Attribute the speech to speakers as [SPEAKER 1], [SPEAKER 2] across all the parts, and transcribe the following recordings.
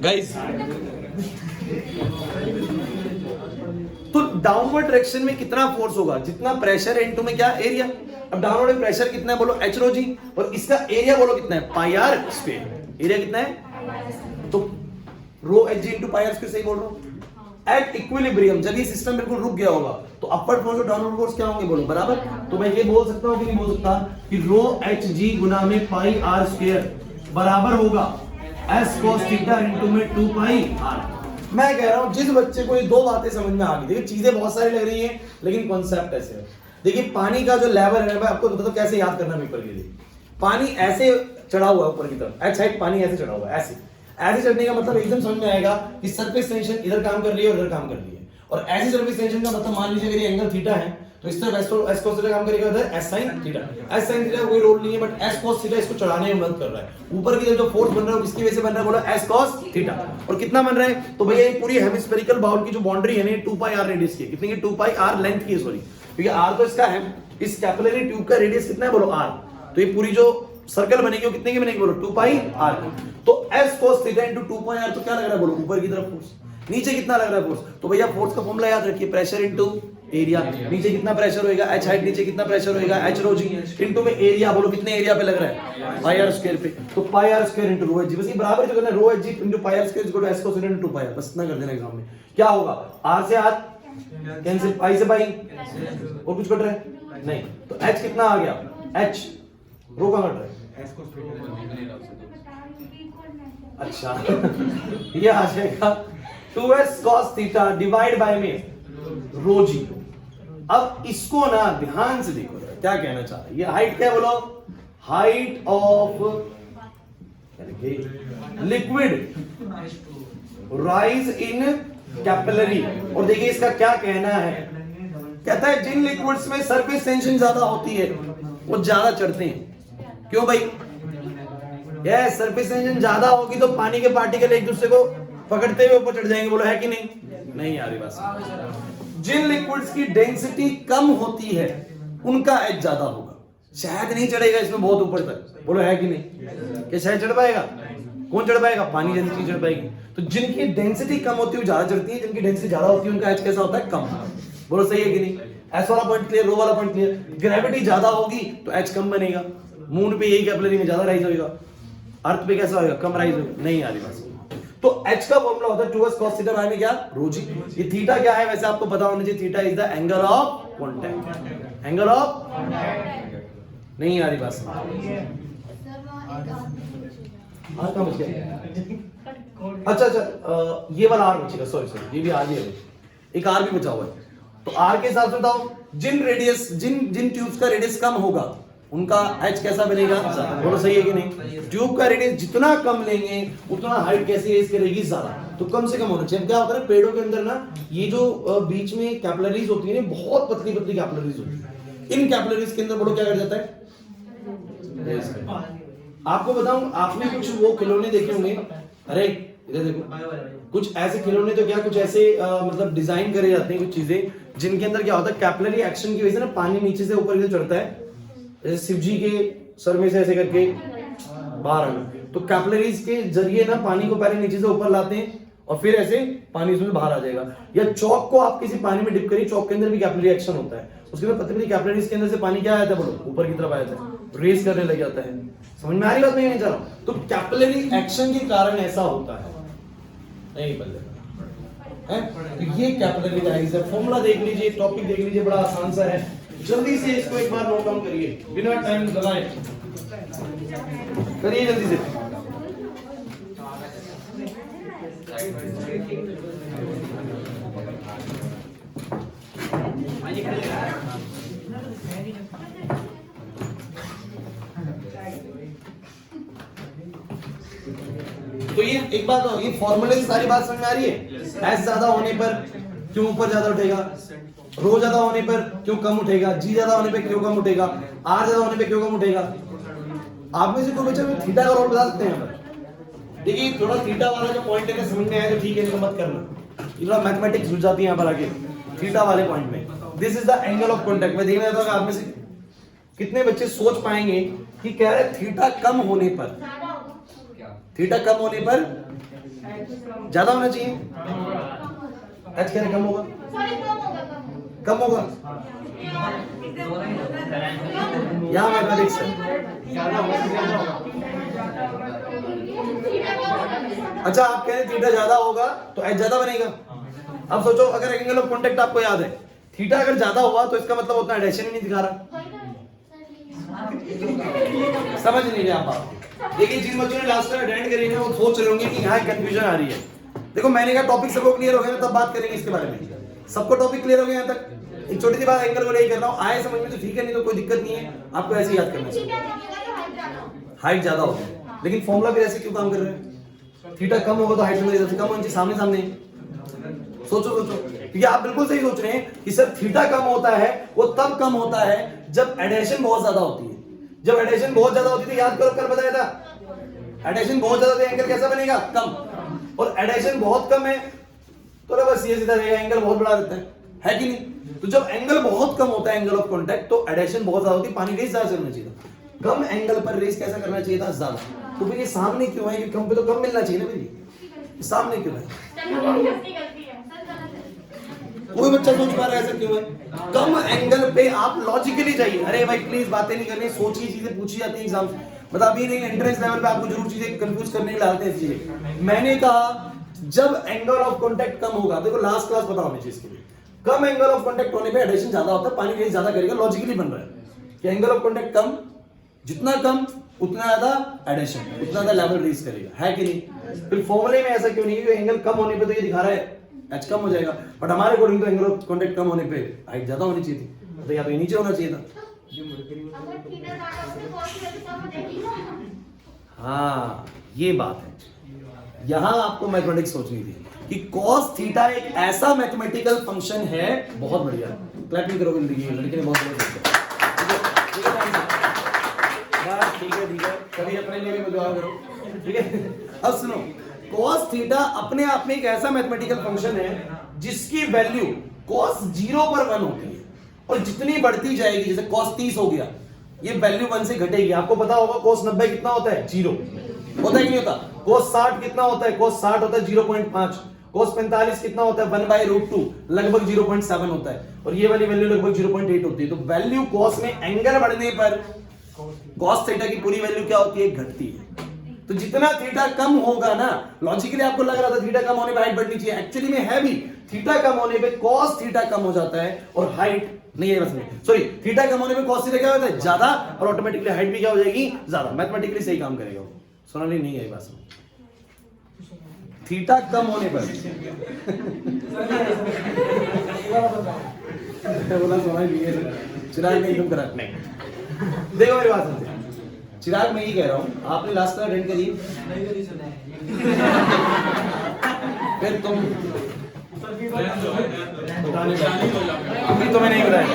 [SPEAKER 1] Guys तो downward direction में कितना फोर्स होगा, जितना प्रेशर इनटू में क्या एरिया। अब डाउनवर्ड में प्रेशर कितना है बोलो एच रो जी, और इसका एरिया बोलो कितना है पाई आर स्क्वायर। एरिया कितना है तो rho H G into pi R square, सही बोल रहा हूं। एट इक्विलिब्रियम जब ये सिस्टम बिल्कुल रुक गया होगा तो अपवर्ड फोर्स और डाउनवर्ड फोर्स क्या होंगे बोलो बराबर। तो मैं ये बोल सकता हूं कि नहीं बोल सकता कि रो एच जी गुना में पाई आर स्क्वायर बराबर होगा एस cos थीटा इनटू में 2 पाई आर। मैं कह रहा हूं जिस बच्चे को ये दो बातें समझ में आ गई, देखिए चीजें बहुत सारी लग रही हैं लेकिन कॉन्सेप्ट ऐसे है। देखिए पानी का जो लेवल है मैं आपको बताता हूं कैसे याद करना पेपर के लिए। पानी ऐसे चढ़ा हुआ है ऊपर की तरफ, एच साइड पानी ऐसे चढ़ा हुआ है, ऐसे चढ़ने का मतलब एकदम समझ में आएगा कि सरफेस टेंशन इधर काम कर रही है और इधर काम कर रही है। और ऐसी सरफेस टेंशन का मतलब मान लीजिए अगर ये एंगल थीटा है तो इस तरफ एस cos थीटा काम करेगा, उधर S sin theta. S sin theta कोई रोल नहीं है बट एस cos थीटा इसको चढ़ाने में मदद कर रहा है। ऊपर की तरफ जो फोर्स बन रहा है किसकी वजह से बन रहा है बोलो एस cos थीटा। और कितना बन रहा है तो भैया ये पूरी हेमिस्फेरिकल बाउल की जो बाउंड्री है ना 2 पाई आर रेडियस की, कितनी की 2 पाई आर लेंथ की है सॉरी, क्योंकि आर तो इसका है, इस कैपिलरी ट्यूब का रेडियस कितना है बोलो आर। तो ये पूरी जो सर्कल बनेगी वो कितने की बनेगी बोलो 2 पाई आर। तो s cos theta into 2 pi r तो क्या लग रहा है बोलो ऊपर की तरफ फोर्स, नीचे कितना लग रहा है फोर्स। तो भैया फोर्स का फॉर्मूला याद रखिए, प्रेशर इनटू एरिया। नीचे कितना प्रेशर होएगा h हाइट, नीचे कितना प्रेशर होएगा h रो जी इनटू में एरिया, बोलो कितने एरिया पे लग रहा है पाई आर स्क्वायर पे। तो pi R square into rho H G, बस ये बराबर जो करना है rho H G into pi R square is equal to s cos theta into 2 pi R, बस इतना कर देना एग्जाम में। क्या होगा r से r कैंसिल, पाई से पाई, और कुछ कट रहा है नहीं, तो h कितना आ गया h रो का कट रहा है अच्छा ये आ जाएगा 2s cos theta divide by में रो जी। अब इसको ना ध्यान से देखो क्या कहना चाह रहा है। ये हाइट क्या बोलो, height of liquid rise in capillary. और देखिए इसका क्या कहना है, कहता है जिन लिक्विड्स में सरफेस टेंशन ज्यादा होती है वो ज्यादा चढ़ते हैं। क्यों भाई, यह सरफेस टेंशन ज्यादा होगी तो पानी के पार्टिकल एक दूसरे को पकड़ते हुए ऊपर चढ़ जाएंगे, बोलो है कि नहीं, नहीं आ रही बात। जिन लिक्विड्स की डेंसिटी कम होती है उनका एच ज्यादा होगा, शायद नहीं चढ़ेगा इसमें बहुत ऊपर तक, बोलो है कि नहीं, क्या शायद चढ़ पाएगा, कौन चढ़ पाएगा, पानी जैसी चीज चढ़ पाएगी। तो जिनकी डेंसिटी कम होती है वो ज्यादा चढ़ती है, जिनकी डेंसिटी ज्यादा होती है उनका एच कैसा होता है कम, बोलो सही है कि नहीं। एस वाला पॉइंट क्लियर, रो वाला पॉइंट क्लियर। ग्रेविटी ज्यादा होगी तो एच कम बनेगा, मून पे यही कैपिलरी में ज्यादा राइज होगा, अर्थ पे कैसा होगा कम राइज होगा, नहीं आ रही बात। तो h का फॉर्मूला होता है 2s cos थीटा बाय में क्या रो जी। ये थीटा क्या है वैसे आपको पता होना चाहिए, theta is the angle of contact, angle of नहीं आ रही बात। आर का बच गया, अच्छा ये वाला आर बचेगा, सॉरी ये भी आर ही है, एक आर भी बचा हुआ है। तो आर के हिसाब से बताओ जिन रेडियस जिन ट्यूब्स का रेडियस कम होगा उनका एच कैसा बनेगा, बोलो सही है कि नहीं। ट्यूब का रेडियस जितना कम लेंगे उतना हाइट कैसे रेज करेगी ज्यादा, तो कम से कम होना चाहिए। क्या होता है पेड़ों के अंदर ना ये जो बीच में कैपिलरीज होती है बहुत पतली पतली कैपिलरीज होती है, इन कैपिलरीज के अंदर बोलो क्या कर जाता है। आपको बताऊं आपने कुछ वो खिलौने देखे होंगे, अरे इधर देखो, कुछ ऐसे खिलौने तो क्या कुछ ऐसे मतलब डिजाइन करे जाते हैं कुछ चीजें जिनके अंदर क्या होता है कैपिलरी एक्शन की वजह से ना पानी नीचे से ऊपर की चढ़ता है, जैसे शिव जी के सर में से ऐसे करके बाहर आना, तो कैपिलरीज के जरिए ना पानी को पहले नीचे से ऊपर लाते हैं और फिर ऐसे पानी इसमें बाहर आ जाएगा। या चौक को आप किसी पानी में डिप करिए, चौक के अंदर भी कैपिलरी एक्शन होता है, उसके बाद पतली कैपिलरीज के अंदर से पानी क्या आया था बोलो ऊपर की तरफ आया था, रेस करने लग जाता है। समझ में आ रही बात नहीं जा रहा। तो कैपिलरी एक्शन के कारण ऐसा होता है, नहीं बल्ले है। तो ये कैपिलरी डायग्राम है, फॉर्मूला देख लीजिए, टॉपिक देख लीजिए, बड़ा आसान सा है, जल्दी से इसको एक बार नोट डाउन करिए बिना टाइम लगाए, करिए जल्दी से। तो ये एक बात हो, ये फॉर्मूले से सारी बात समझ में आ रही है। एस ज्यादा होने पर क्यों ऊपर ज्यादा उठेगा, रो ज्यादा होने पर क्यों कम उठेगा, जी ज्यादा होने पर क्यों कम उठेगा, आर ज्यादा होने पर क्यों कम उठेगा। आप में से कोई बच्चा थीटा का रोल बता सकते हैं। देखिए थोड़ा थीटा वाला जो पॉइंट है समझ में आया तो ठीक है, नहीं मत करना, थोड़ा मैथमेटिक्स घुस जाती है यहाँ पर आके थीटा वाले पॉइंट में। This is the angle of contact. मैं देखना चाहता हूँ आप में से कितने बच्चे सोच पाएंगे कि कह रहे थीटा कम होने पर थीटा कम होने पर ज्यादा होना चाहिए, एच कह रहे कम होगा, कम होगा, यहाँ मैथमेटिक्स है। अच्छा आप कह रहे थीटा ज्यादा होगा तो एच ज्यादा बनेगा। अब सोचो अगर एंगल ऑफ कॉन्टेक्ट आपको याद है, थीटा अगर ज्यादा हुआ तो इसका मतलब उतना एडेशन ही नहीं दिखा रहा। समझ नहीं रहे आप बात। देखिए जिन बच्चों ने लास्ट में अटेंड करी है वो सोच रहे होंगे कि यहाँ कंफ्यूजन आ रही है। देखो मैंने कहा टॉपिक सबको क्लियर हो गया तब बात करेंगे इसके बारे में। सबको टॉपिक क्लियर हो गया यहाँ तक? एक छोटी सी बात एंगल को लेकर कर रहा हूँ, आए समझ में तो ठीक है, नहीं तो कोई दिक्कत नहीं है, आपको ऐसे याद करना चाहिए। हाइट ज्यादा होगी, लेकिन फॉर्मूला फिर ऐसे क्यों काम कर रहे हैं? थीटा कम होगा तो हाइट मेरे हिसाब से कम होनी चाहिए, सामने सामने। सोचो सोचो, क्योंकि आप बिल्कुल सही सोच रहे हैं कि सर थीटा कम होता है वो तब कम होता है जब एडेशन बहुत ज्यादा होती है। जब एडेशन बहुत ज्यादा होती है, याद करो कल बताया था, एडेशन बहुत ज्यादा तो एंगल कैसा बनेगा? कम। और एडेशन बहुत कम है तो बस ये सीधा रहेगा, एंगल बहुत बड़ा रहता है कि नहीं? तो जब एंगल बहुत कम होता है एंगल ऑफ कॉन्टैक्ट तो एडेशन बहुत ज्यादा होती है, पानी रेस ज्यादा चलना चाहिए था, कम एंगल पर रेस कैसा करना चाहिए था? ज्यादा। तो फिर ये सामने क्यों है? कम पे तो कम मिलना चाहिए ना भाई, सामने क्यों है? कोई बच्चा सोच पा रहा है ऐसा क्यों है? कम एंगल पे आप लॉजिकली जाइए। अरे भाई प्लीज बातें नहीं करनी, सोचिए, चीजें पूछी जाती है एग्जाम से। मतलब अभी नहीं, एंट्रेंस लेवल पे आपको जरूर चीजें कंफ्यूज करने के लिए डालते हैं चीजें। मैंने कहा जब एंगल ऑफ कॉन्टैक्ट कम होगा, देखो लास्ट क्लास पता होनी चाहिए इसके लिए, कम एंगल ऑफ कॉन्टैक्ट होने पे एडेशन ज्यादा होता है, पानी रेस ज्यादा करेगा, लॉजिकली बन रहा है कि एंगल ऑफ कॉन्टैक्ट कम, जितना कम उतना ज्यादा एडेशन, उतना ज्यादा लेवल रेस करेगा, है कि नहीं? फिर फॉर्मूले में ऐसा क्यों नहीं है? एंगल कम होने पे तो ये दिखा रहा है एच कम हो जाएगा, बट हमारे अकॉर्डिंग तो एंगल ऑफ कॉन्टैक्ट कम होने पे हाइट ज्यादा होनी चाहिए थी, तो या तो ये नीचे होना चाहिए था। हाँ ये बात है, यहां आपको मैथमेटिक्स सोचनी थी कि cos थीटा एक ऐसा मैथमेटिकल फंक्शन है। बहुत बढ़िया, क्लैपिंग करोगे लड़के ने बहुत बढ़िया। ठीक है, कभी अपने लिए भी दुआ करो, ठीक है? अब सुनो, cos थीटा अपने आप में एक ऐसा मैथमेटिकल फंक्शन है जिसकी वैल्यू cos 0 पर 1 होती है, और जितनी बढ़ती जाएगी, जैसे cos 30 हो गया, ये वैल्यू 1 से घटेगी। आपको पता होगा cos 90 कितना होता है? 0 होता है कि नहीं होता? cos 60 कितना होता है? cos 60 होता है 0.5। cos 45 कितना होता है? 1/√2, लगभग 0.7 होता है, और ये वाली वैल्यू लगभग 0.8 होती है। तो वैल्यू cos में एंगल बढ़ने पर cos थीटा की पूरी वैल्यू क्या होती है? घटती है। तो जितना थीटा कम होगा ना, लॉजिकली आपको लग रहा था थीटा कम होने पे हाइट बढ़नी चाहिए, एक्चुअली में है भी, थीटा कम होने पे cos थीटा कम हो जाता है और हाइट नहीं है, बस नहीं, सॉरी, थीटा कम होने पे cos थीटा क्या होता है? ज्यादा, और ऑटोमेटिकली हाइट भी क्या हो जाएगी? ज्यादा। मैथमेटिकली सही काम करेगा वो। सोनाली नहीं है बस, थीटा कम होने पर बोला सोनाली नहीं है, चिराग ने एकदम करेक्ट नहीं। देखो मेरी बात सुनते, चिराग मैं ही कह रहा हूँ, आपने लास्ट क्लास अटेंड करी? फिर तुम अभी तो मैं नहीं बताया।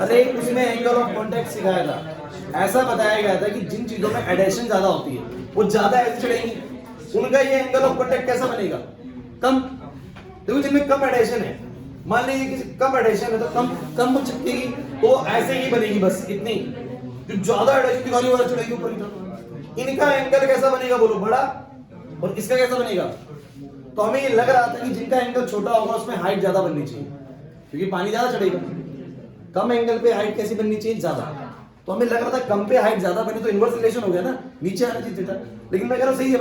[SPEAKER 1] अरे उसमें एंगल ऑफ कॉन्टैक्ट सिखाया था, ऐसा बताया गया था कि जिन चीजों में एडेशन ज्यादा होती है वो ज्यादा ऐसे चढ़ेंगी, उनका ये एंगल ऑफ कॉन्टैक्ट कैसा बनेगा? कम। देखो जिनमें कम एडेशन है, मान लीजिए कि कम एडेशन है तो कम चिपकेगी, तो ऐसे ही बनेगी, बस इतनी। जो ज्यादा एडेशन दिखाने वाला चढ़ेगी ऊपर की तरफ, इनका एंगल कैसा बनेगा बोलो? बड़ा। और इसका कैसा बनेगा? तो हमें ये लग रहा था कि जिनका एंगल छोटा होगा उसमें हाइट ज्यादा बननी चाहिए, क्योंकि पानी ज्यादा चढ़ेगा। कम एंगल पे हाइट कैसी बननी चाहिए? ज्यादा। तो हमें लग रहा था कम पे हाइट ज्यादा बने तो इनवर्स रिलेशन हो गया ना, नीचे आना चाहिए थीटा। लेकिन मैं कह रहा हूं सही है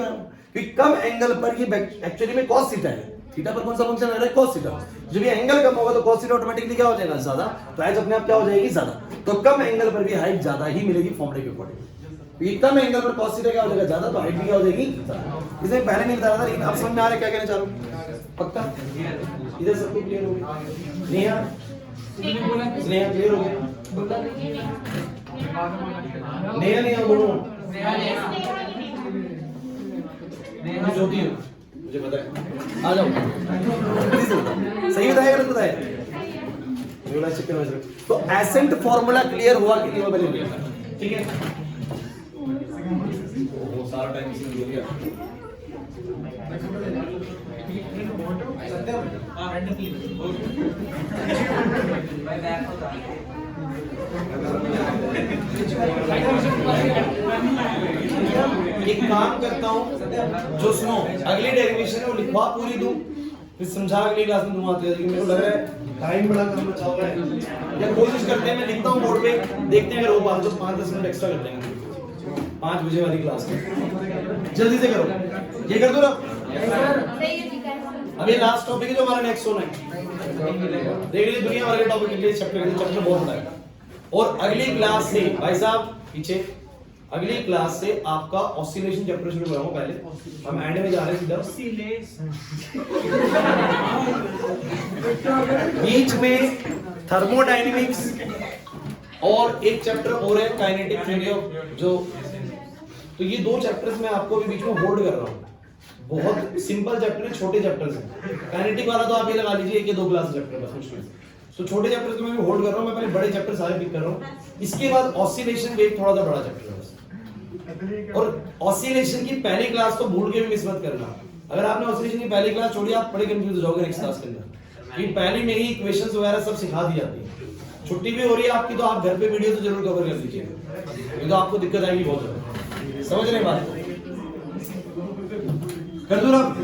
[SPEAKER 1] कि कम एंगल पर ये एक्चुअली में cos थीटा है। थीटा पर कौन सा फंक्शन आ रहा है? cos theta. जब ये एंगल कम होगा तो cos थीटा ऑटोमेटिकली क्या हो जाएगा? ज्यादा। तो एच अपने आप क्या हो जाएगी? ज्यादा। तो कम एंगल पर भी हाइट ज्यादा ही मिलेगी फॉर्मूले के अकॉर्डिंग। ये कम एंगल पर cos थीटा क्या हो जाएगा? ज्यादा। तो हाइट भी क्या हो जाएगी? ज्यादा। इसे पहले नहीं बताया था, लेकिन अब समझ में आ रहा है क्या कहना चाह रहा हूं? पक्का? इधर सबको क्लियर हो गया? नेहा क्लियर हो गया? नेहा बोलो। ज्योति हो, मुझे पता है, आ जाओ। सही बताया, गलत बताया? तो एसेंट फॉर्मूला क्लियर हुआ कि नहीं हुआ? पहले ठीक है, वो सारा टाइम इसी में गया। एक काम करता हूँ, जो सुनो अगली डेरिवेशन है वो लिखवा पूरी दूं, फिर समझा अगली क्लास में दूंगा, क्योंकि मेरे को लग रहा है टाइम बड़ा कम बचा हुआ है। या कोशिश करते हैं, मैं लिखता हूँ बोर्ड पे, देखते हैं अगर हो पाए तो 5-10 मिनट एक्स्ट्रा कर देंगे 5 बजे वाली क्लास में। जल्दी से करो, ये कर दो ना। अभी लास्ट टॉपिक है जो हमारा नेक्स्ट होना है, देख लीजिए दुनिया भर के टॉपिक के लिए चैप्टर बहुत बड़ा है। और अगली क्लास से भाई साहब पीछे, अगली क्लास से आपका ऑसिलेशन चैप्टर शुरू कराऊंगा। पहले हम एंड में जा रहे हैं सीधा, बीच में थर्मोडायनेमिक्स और एक चैप्टर और है काइनेटिक थ्योरी ऑफ, जो तो ये 2 चैप्टर्स मैं आपको अभी बीच में होल्ड कर रहा हूँ। बहुत सिंपल चैप्टर है, छोटे चैप्टर्स हैं। काइनेटिक वाला तो आप ये लगा लीजिए 1 या 2 क्लास चैप्टर बस मुश्किल से। तो छोटे चैप्टर्स को मैं होल्ड कर रहा हूँ, मैं पहले बड़े चैप्टर सारे पिक कर रहा हूँ। इसके बाद ऑसिलेशन वेव थोड़ा सा बड़ा चैप्टर है बस। और ऑसिलेशन की पहली क्लास तो भूल के भी मिस मत करना। अगर आपने ऑसिलेशन की पहली क्लास छोड़ी, आप बड़े कंफ्यूज हो जाओगे नेक्स्ट क्लास के अंदर, क्योंकि पहली में ही इक्वेशंस वगैरह सब सिखा दी जाती है। छुट्टी भी हो रही है आपकी, तो आप घर पे वीडियो तो जरूर कवर कर लीजिएगा, नहीं तो आपको दिक्कत आएगी बहुत ज्यादा। समझ रहे बात? कर दूं आप?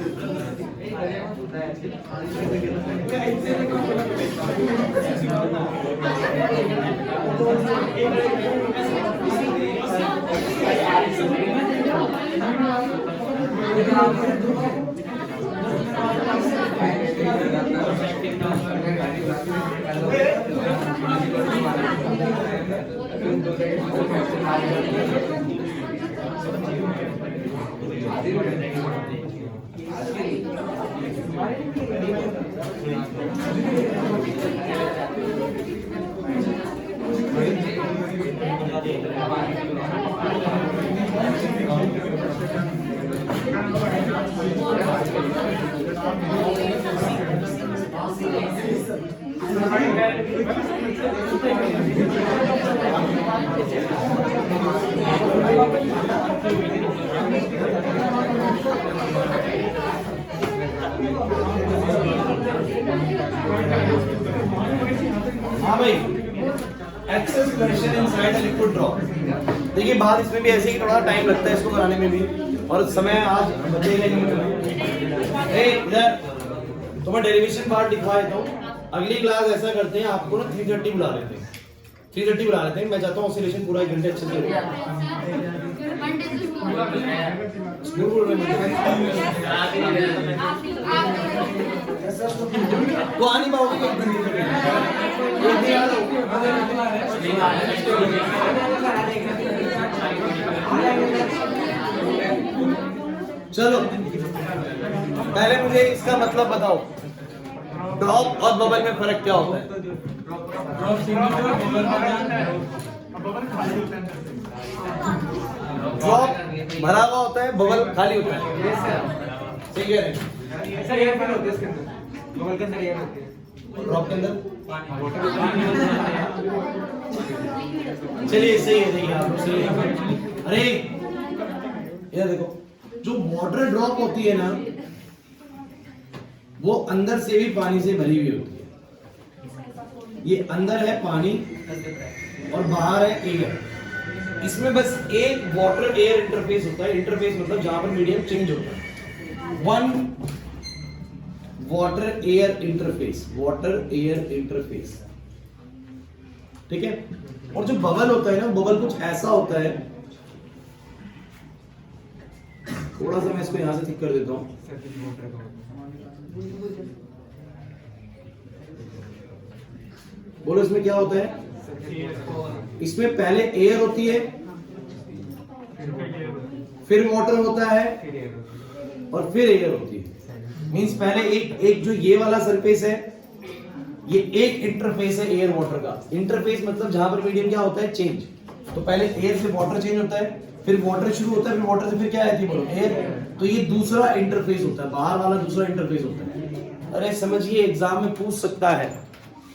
[SPEAKER 1] हाँ भाई, excess pressure inside a liquid drop. देखिए बात इसमें भी ऐसे ही, थोड़ा टाइम लगता है इसको कराने में भी, और समय आज बचेगा नहीं। इधर तो मैं डेरिवेशन पार्ट दिखा देता हूँ। अगली क्लास ऐसा करते हैं, आपको ना 3:30 बुला लेते हैं, 3:30 बुला लेते हैं। मैं चाहता हूँ ऑसिलेशन पूरा 1 घंटे अच्छे से हो। तो आ नहीं पाओगे चलो पहले मुझे इसका मतलब बताओ, ड्रॉप और बबल में फर्क क्या होता है? ड्रॉप भरा हुआ होता है, बबल खाली होता है। ठीक है
[SPEAKER 2] सर, एयर फिल होती है इसके अंदर, बबल के अंदर एयर होती है,
[SPEAKER 1] ड्रॉप के अंदर चलिए सही है, सही है आप सही है। अरे ये देखो, जो वाटर ड्रॉप होती है ना, वो अंदर से भी पानी से भरी हुई होती है। ये अंदर है पानी और बाहर है एयर। इसमें बस एक वाटर एयर इंटरफेस होता है। इंटरफेस मतलब जहां पर मीडियम चेंज होता है। One water air interface, water air interface, ठीक है। और जो बबल होता है ना, बबल कुछ ऐसा होता है, थोड़ा सा मैं इसको यहां से ठीक कर देता हूं। बोलो इसमें क्या होता है? इसमें पहले एयर होती है, फिर वाटर होता है और फिर एयर होती है। मींस पहले एक जो ये वाला सरफेस है, ये एक इंटरफेस है एयर वाटर का। इंटरफेस मतलब जहां पर मीडियम क्या होता है, चेंज। तो पहले एयर से वाटर चेंज होता है, फिर वाटर शुरू होता है, फिर वाटर से फिर क्या आती है, बोलो एयर। तो ये दूसरा इंटरफेस होता है, बाहर वाला दूसरा इंटरफेस होता है। अरे समझिए, एग्जाम में पूछ सकता है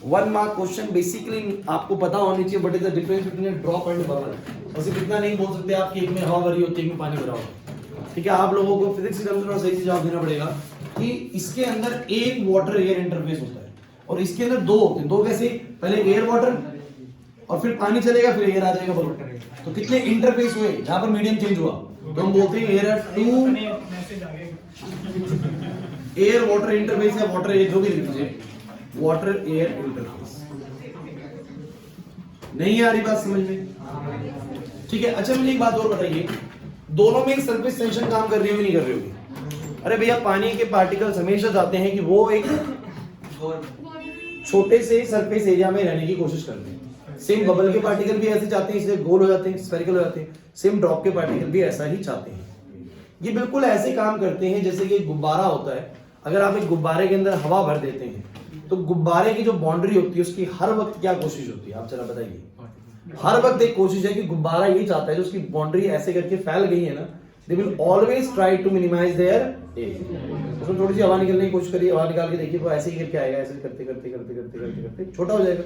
[SPEAKER 1] 1 मार्क क्वेश्चन। बेसिकली आपको पता होनी चाहिए what is the difference between drop and bubble. और सिर्फ इतना नहीं बोल सकते आप कि एक में हवा भरी होती है, एक में पानी भरा होता है। ठीक है, आप लोगों को फिजिक्स के अंदर सही से जवाब देना पड़ेगा कि इसके अंदर एक वाटर एयर इंटरफेस होता है और इसके अंदर दो होते हैं। दो कैसे? पहले एयर वाटर और फिर पानी चलेगा, फिर एयर आ जाएगा बबल। तो कितने इंटरफेस हुए जहां पर मीडियम चेंज हुआ? तो हम बोलते हैं air to air water interface या वाटर एयर जो भी लिख लीजिए, वाटर एयर इंटरफेस। नहीं आ रही बात समझ में? ठीक है। अच्छा मुझे एक बात और बताइए, दोनों में सरफेस टेंशन काम कर रही होगी नहीं कर रही होगी? अरे भैया पानी के पार्टिकल्स हमेशा चाहते हैं कि वो एक छोटे से सरफेस एरिया में रहने की कोशिश करते हैं। सेम बबल के पार्टिकल भी ऐसे चाहते हैं, इसलिए गोल हो जाते हैं, स्फेरिकल हो जाते हैं। सेम ड्रॉप के पार्टिकल भी ऐसा ही चाहते हैं। ये बिल्कुल ऐसे काम करते हैं जैसे कि गुब्बारा होता है। अगर आप एक गुब्बारे के अंदर हवा भर देते हैं तो गुब्बारे की जो बाउंड्री होती है उसकी हर वक्त क्या कोशिश होती है, आप जरा बताइए। हर वक्त एक कोशिश है कि गुब्बारा ये चाहता है जो उसकी बाउंड्री ऐसे करके फैल गई है ना, they will always try to minimise their area. उसमें थोड़ी सी हवा निकलने की कोशिश करिए, हवा निकाल के देखिए वो ऐसे ही करके आएगा, ऐसे करते करते करते करते करते करते छोटा हो जाएगा।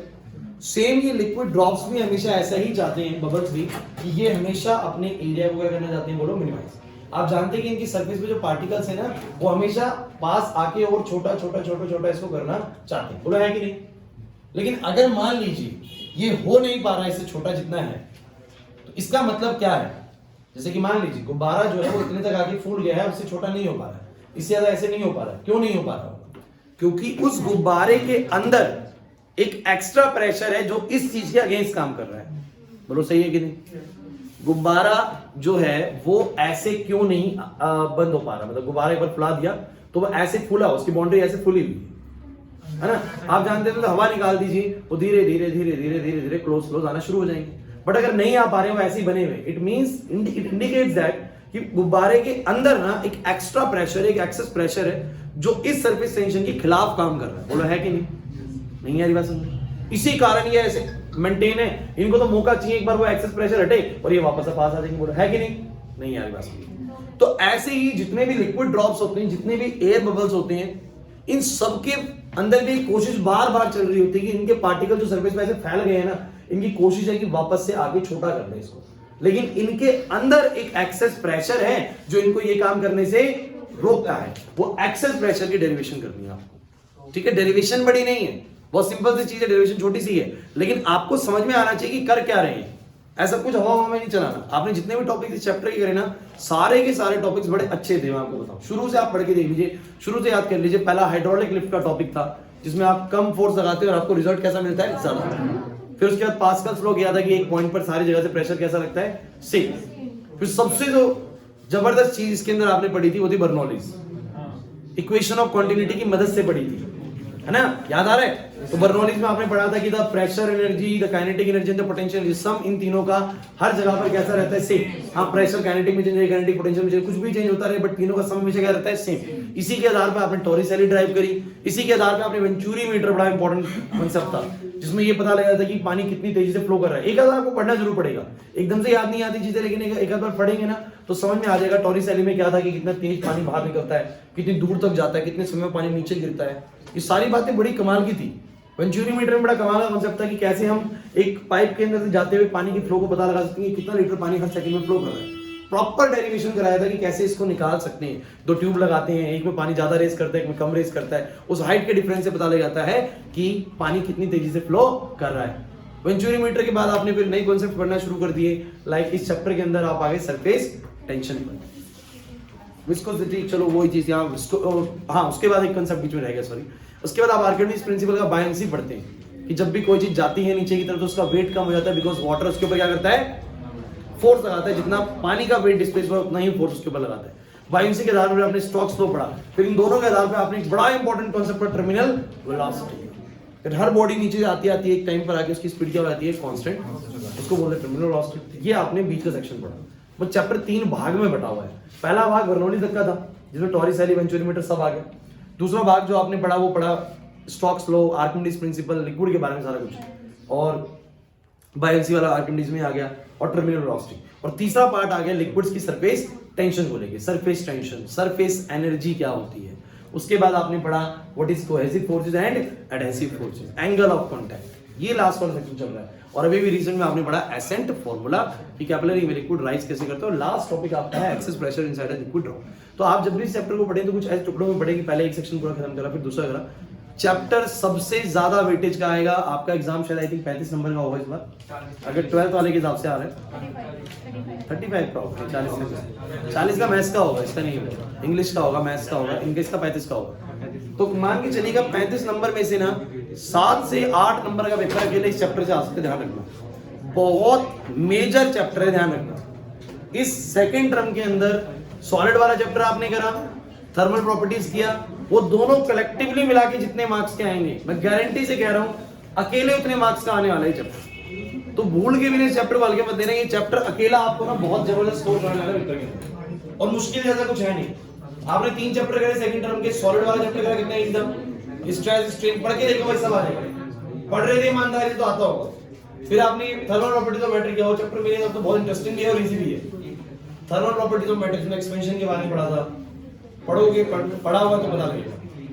[SPEAKER 1] सेम ये लिक्विड ड्रॉप्स भी हमेशा ऐसा ही चाहते हैं, बबल्स भी, कि ये हमेशा अपने एरिया को क्या करना चाहते हैं, बोलो मिनिमाइज। आप जानते हैं कि इनकी सरफेस पे जो पार्टिकल्स है ना वो हमेशा पास आके और छोटा छोटा छोटा छोटा इसको करना चाहते हैं, बोला है कि नहीं? लेकिन अगर मान लीजिए ये हो नहीं पा रहा है इससे छोटा जितना है, तो इसका मतलब क्या है? जैसे कि मान लीजिए गुब्बारा जो है वो इतने तक आके फूल गया है, उससे छोटा नहीं हो पा रहा है, इससे ज्यादा ऐसे नहीं हो पा रहा है। क्यों नहीं हो पा रहा? क्योंकि उस गुब्बारे के अंदर एक एक्स्ट्रा प्रेशर है जो इस चीज के अगेंस्ट काम कर रहा है। बोलो सही है कि नहीं? गुब्बारा जो है वो ऐसे क्यों नहीं बंद हो पा रहा? मतलब गुब्बारा एक बार फुला दिया तो वो ऐसे फूला, उसकी बाउंड्री ऐसे फुली हुई है ना। आप जानते हैं तो हवा निकाल दीजिए, वो धीरे धीरे धीरे धीरे धीरे धीरे क्लोज आना शुरू हो जाएंगे। बट अगर नहीं आ पा रहे हो ऐसे ही बने हुए, it means it indicates that कि गुब्बारे के अंदर ना एक एक्स्ट्रा प्रेशर, एक एक्सेस प्रेशर है जो इस सरफेस टेंशन के खिलाफ काम कर रहा है। बोलो है कि नहीं? नहीं आ रही बात समझ? इसी कारण ये ऐसे मेंटेन है। इनको तो मौका चाहिए एक बार वो एक्सेस प्रेशर हटे और ये वापस पास आ जाएंगे। बोलो है कि नहीं? नहीं आ रही बात समझ? तो ऐसे ही जितने भी लिक्विड ड्रॉप्स होते हैं, जितने भी एयर बबल्स होते हैं, इन सबके अंदर भी कोशिश बार बार चल रही होती है कि इनके पार्टिकल जो सरफेस पे ऐसे फैल गए हैं ना, इनकी कोशिश है कि वापस से आगे छोटा कर दें इसको। लेकिन इनके अंदर एक एक्सेस प्रेशर है जो इनको ये काम करने से रोकता है। वो एक्सेस प्रेशर की डेरिवेशन करनी है आपको। ठीक है, डेरिवेशन बड़ी नहीं है, बहुत सिंपल सी चीज है, डेरिवेशन छोटी सी है, लेकिन आपको समझ में आना चाहिए कि कर क्या रहे हैं। ऐसा कुछ हवा में नहीं चलाना। आपने जितने भी टॉपिक इस चैप्टर के करे ना, सारे के सारे टॉपिक्स बड़े अच्छे थे। मैं आपको बताऊं, शुरू से आप पढ़ के देख लीजिए, शुरू से याद कर लीजिए। पहला हाइड्रोलिक लिफ्ट का टॉपिक था जिसमें आप कम फोर्स लगाते हो और आपको रिजल्ट कैसा मिलता है, ज्यादा। फिर उसके बाद पास्कल्स लॉ किया था कि एक पॉइंट पर सारी जगह से प्रेशर कैसा लगता है, सेम। फिर सबसे जो जबरदस्त चीज इसके अंदर आपने पढ़ी थी वो थी बर्नौलीज इक्वेशन ऑफ कॉन्टिन्यूटी की मदद से पढ़ी थी, है ना? याद आ रहा है? तो बर्नौलीज में आपने पढ़ा था कि the pressure energy, the kinetic energy and the potential energy, sum इन तीनों का हर जगह पर कैसा रहता है, सेम। हाँ, प्रेशर काइनेटिक में चेंज है, काइनेटिक पोटेंशियल में चेंज, कुछ भी चेंज होता रहे, बट तीनों का सम हमेशा क्या रहता है, सेम। इसी के आधार पर आपने टॉरिसेली ड्राइव करी। इसी के आधार पर आपने वेंचुरी मीटर, बड़ा इंपॉर्टेंट कांसेप्ट था जिसमें ये पता लगा था कि पानी कितनी तेजी से फ्लो कर रहा है। एक आधार आपको पढ़ना जरूर पड़ेगा, एकदम से याद नहीं आती चीजें, लेकिन एक बार पढ़ेंगे ना तो समझ में आ जाएगा। टॉरिसेली में क्या था कि कितना तेज पानी बाहर निकलता है, कितनी दूर तक जाता है, कितने समय में पानी नीचे गिरता है। ये सारी बातें बड़ी कमाल की थी। वेंचुरी मीटर में बड़ा कमाल का कांसेप्ट था कि कैसे हम एक पाइप के अंदर से जाते हुए पानी की फ्लो को पता लगा सकते हैं कि कितना लीटर पानी हर सेकंड में फ्लो कर रहा है। प्रॉपर डेरिवेशन कराया था कि कैसे इसको निकाल सकते हैं। दो ट्यूब लगाते हैं, एक में पानी ज्यादा रेस करता है, एक में कम रेस करता है। उस हाइट के डिफरेंस से पता लग जाता है कि पानी कितनी तेजी से फ्लो कर रहा है। वेंचुरी मीटर के बाद आपने फिर नई कॉन्सेप्ट पढ़ना शुरू कर दिए। लाइक इस चैप्टर के अंदर आप आगे सरफेस टेंशन पर, विस्कोसिटी, चलो वही चीज यहाँ। हाँ, उसके बाद एक कॉन्सेप्ट बीच में रह गया, सॉरी। उसके बाद आप आर्किमिडीज प्रिंसिपल का बायंसी पढ़ते हैं कि जब भी कोई चीज जाती है नीचे की तरफ तो उसका वेट कम हो जाता है, बिकॉज वाटर उसके ऊपर क्या करता है, फोर्स लगाता है। जितना पानी का वेट डिस्प्लेस हुआ उतना ही फोर्स उसके ऊपर लगाता है। बायंसी के आधार पर आपने स्टोक्स लॉ पढ़ा। फिर इन दोनों के आधार पर आपने एक बड़ा इंपॉर्टेंट कॉन्सेप्ट पढ़ा, टर्मिनल वेलोसिटी। फिर हर बॉडी नीचे आती है, एक टाइम पर आके उसकी स्पीड क्या हो जाती है, कांस्टेंट, उसको बोलते हैं टर्मिनल वेलोसिटी। ये आपने बीच का सेक्शन पढ़ा। वो चैप्टर 3 भाग में बटा हुआ है। पहला भाग बर्नौली तक का था जिसमें टॉरिसेली, वेंचुरी मीटर सब आ गया। दूसरा भाग जो आपने पढ़ा वो पढ़ा Stokes law, Archimedes principal, liquid के बारे में सारा कुछ, और बायंसी वाला आर्किमिडीज में आ गया, और टर्मिनल वेलोसिटी। और तीसरा पार्ट आ गया लिक्विड्स की सरफेस टेंशन को लेके, सरफेस टेंशन, सरफेस एनर्जी क्या होती है। उसके बाद आपने पढ़ा what is cohesive forces and adhesive forces, angle of contact. ये लास्ट वाला सेक्शन चल रहा है। और अभी भी रिसेंट में आपने पढ़ा एसेंट फार्मूला कि कैपिलरी में लिक्विड राइज कैसे करते हो। लास्ट टॉपिक आपका है excess pressure inside a liquid drop. तो आप जब भी इस चैप्टर को पढ़ें तो कुछ ऐसे टुकड़ों में पढ़ें कि पहले एक सेक्शन पूरा खत्म करा, फिर दूसरा करा। चैप्टर सबसे ज्यादा वेटेज का आएगा आपका एग्जाम शायद आई थिंक 35 नंबर का होगा इस बार, अगर 12th वाले के हिसाब से आ रहे हैं 35 का होगा, 40 का मैथ्स का होगा, इसका नहीं होगा, इंग्लिश का होगा, मैथ्स का होगा, इनके इसका 35 का होगा। तो मान के चलिएगा 35 नंबर में से ना 7 से 8 नंबर का पेपर अकेले इस चैप्टर से आ सकते, ध्यान रखना बहुत मेजर चैप्टर है, ध्यान रखना। इस सेकेंड टर्म के अंदर सॉलिड वाला चैप्टर आपने करा, थर्मल प्रॉपर्टीज किया, वो दोनों कलेक्टिवली मिला के जितने मार्क्स के आएंगे, मैं गारंटी से कह रहा हूं अकेले उतने मार्क्स का आने वाला है चैप्टर। तो भूल के भी नहीं चैप्टर वाल के मत देना, ये चैप्टर अकेला आपको ना बहुत जबरदस्त स्कोर करने वाला है और मुश्किल ज्यादा कुछ है नहीं। आपने 3 चैप्टर करे सेकंड टर्म के, सॉलिड वाला चैप्टर करा कितना एकदम स्ट्रेस स्ट्रेन पढ़ के देखो भाई सब आ जाएगा, पढ़ रहे थे ईमानदारी तो आता होगा। फिर आपने थर्मल प्रॉपर्टीज ऑफ मैटर किया, वो चैप्टर मेरे हिसाब से बहुत इंटरेस्टिंग भी है और इजी भी है। थर्मल प्रॉपर्टीज ऑफ मैटर में एक्सपेंशन के बारे में पढ़ा था, पढ़ोगे पढ़ा होगा तो बता देगा,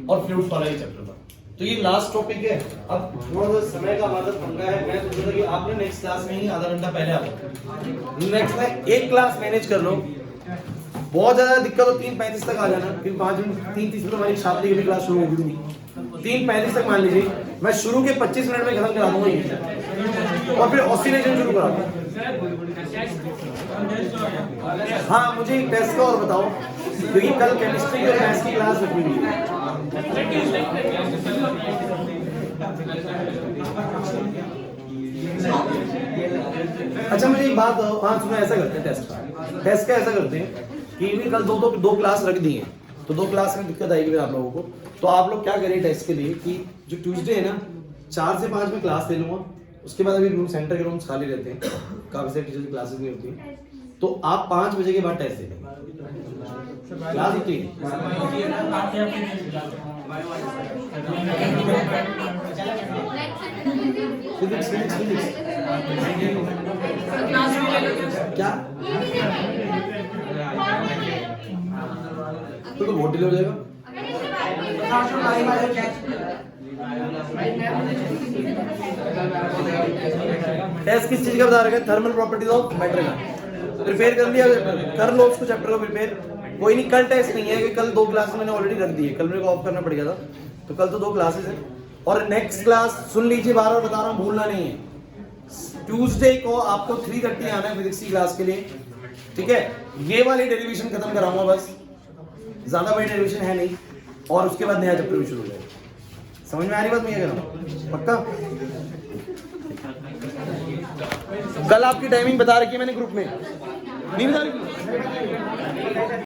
[SPEAKER 1] और फ्लूइड्स वाला ही चैप्टर था। तो ये लास्ट टॉपिक है। अब थोड़ा सा समय का हमारा पंगा है, मैं सोच रहा था कि आपने नेक्स्ट क्लास में ही आधा घंटा पहले आ जाओ, नेक्स्ट में एक क्लास मैनेज कर लो, बहुत ज्यादा दिक्कत हो 3:35 तक आ जाना, फिर 5 मिनट 3:30 में हमारी छात्री की भी क्लास शुरू होगी, 3:35 तक मान लीजिए, मैं शुरू के 25 मिनट में खत्म करा दूंगा और फिर ऑसिलेशन शुरू करा दूंगा। हाँ मुझे एक टेस्ट का और बताओ, क्योंकि कल केमिस्ट्री और मैथ्स की क्लास रखनी है। अच्छा मुझे एक बात बताओ, हाँ सुनो ऐसा करते हैं टेस्ट का ऐसा करते हैं कि भी कल दो क्लास रख दी है, तो 2 क्लास में दिक्कत आएगी फिर आप लोगों को। तो आप लोग क्या करिए टेस्ट के लिए कि जो ट्यूसडे है ना 4 से 5 में क्लास ले लूंगा, उसके बाद अभी रूम सेंटर के रूम्स खाली रहते हैं, काफी सारी टीचर की क्लासेस नहीं होती है, तो आप 5 बजे के बाद टेस्ट दे देंगे। क्लास होती है फिजिक्स क्या तो बहुत डिले हो जाएगा। टेस्ट किस चीज का बता रखा है? थर्मल प्रॉपर्टीज ऑफ मैटर का प्रिपेयर कर लिया, कर लो उसको चैप्टर को प्रिपेयर। कोई नहीं, कल टेस्ट नहीं है कि कल 2 क्लास मैंने ऑलरेडी रख दी है, कल मेरे को ऑफ करना पड़ गया था, तो कल तो 2 क्लासेस है। और नेक्स्ट क्लास सुन लीजिए, बार बार बता रहा हूँ, भूलना नहीं है, ट्यूसडे को आपको 3:30 आना है फिजिक्स की क्लास के लिए, ठीक है। ये वाली डेरिवेशन खत्म कराऊंगा बस, ज्यादा बड़ी डेरिवेशन है नहीं, और उसके बाद नया चैप्टर भी शुरू हो जाएगा। समझ में आ रही बात? मैं क्या कर रहा हूँ पक्का? कल आपकी टाइमिंग बता रखी है मैंने ग्रुप में, नहीं बता रही?